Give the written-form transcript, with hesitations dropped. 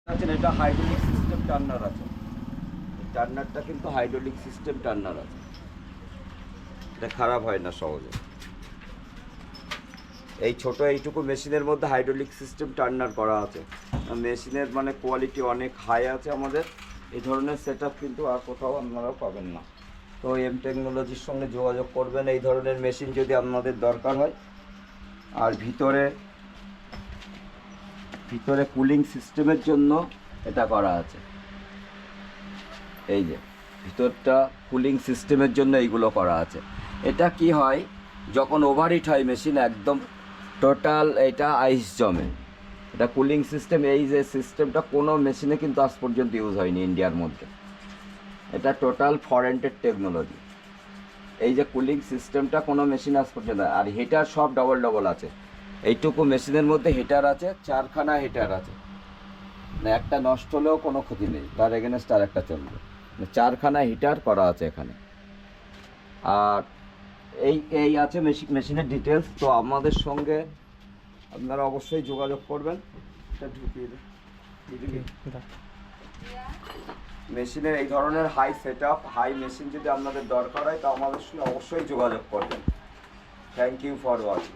আছেন এটা hydraulic system Turner আছে। টার্নারটা কিন্তু হাইড্রোলিক সিস্টেম টার্নার আছে, এটা খারাপ হয় না সহজে। এই ছোট এইটুকু মেশিনের মধ্যে হাইড্রোলিক সিস্টেম টার্নার করা আছে। মেশিনের মানে কোয়ালিটি অনেক হাই আছে আমাদের। এই ধরনের সেট আপ কিন্তু আর কোথাও আপনারা পাবেন না। তো এম টেকনোলজির সঙ্গে যোগাযোগ করবেন এই ধরনের মেশিন যদি আপনাদের দরকার হয়। আর ভিতরে কুলিং সিস্টেমের জন্য এটা করা আছে। এই যে ভিতরটা কুলিং সিস্টেমের জন্য এইগুলো করা আছে। এটা কি হয়, যখন ওভারহিট হয় মেশিন একদম টোটাল এটা আইস জমে। এটা কুলিং সিস্টেম, এই যে সিস্টেমটা কোনো মেশিনে কিন্তু আজ পর্যন্ত ইউজ হয়নি ইন্ডিয়ার মধ্যে। এটা টোটাল ফরেনের টেকনোলজি। এই যে কুলিং সিস্টেমটা কোনো মেশিন আজ পর্যন্ত, আর হিটার সব ডবল ডবল আছে। এইটুকু মেশিনের মধ্যে হিটার আছে, 4খানা হিটার আছে। মানে একটা নষ্ট হলেও কোনো ক্ষতি নেই, তার এগেনস্ট আর একটা চলবে। 4খানা হিটার করা আছে এখানে। আর এই আছে মেশিনের ডিটেলস। তো আমাদের সঙ্গে আপনারা অবশ্যই যোগাযোগ করবেন। এটা ঢুকিয়ে মেশিনের এই ধরনের high set up, high machine যদি আপনাদের দরকার হয় তো আমাদের সঙ্গে অবশ্যই যোগাযোগ করবেন। Thank you for watching.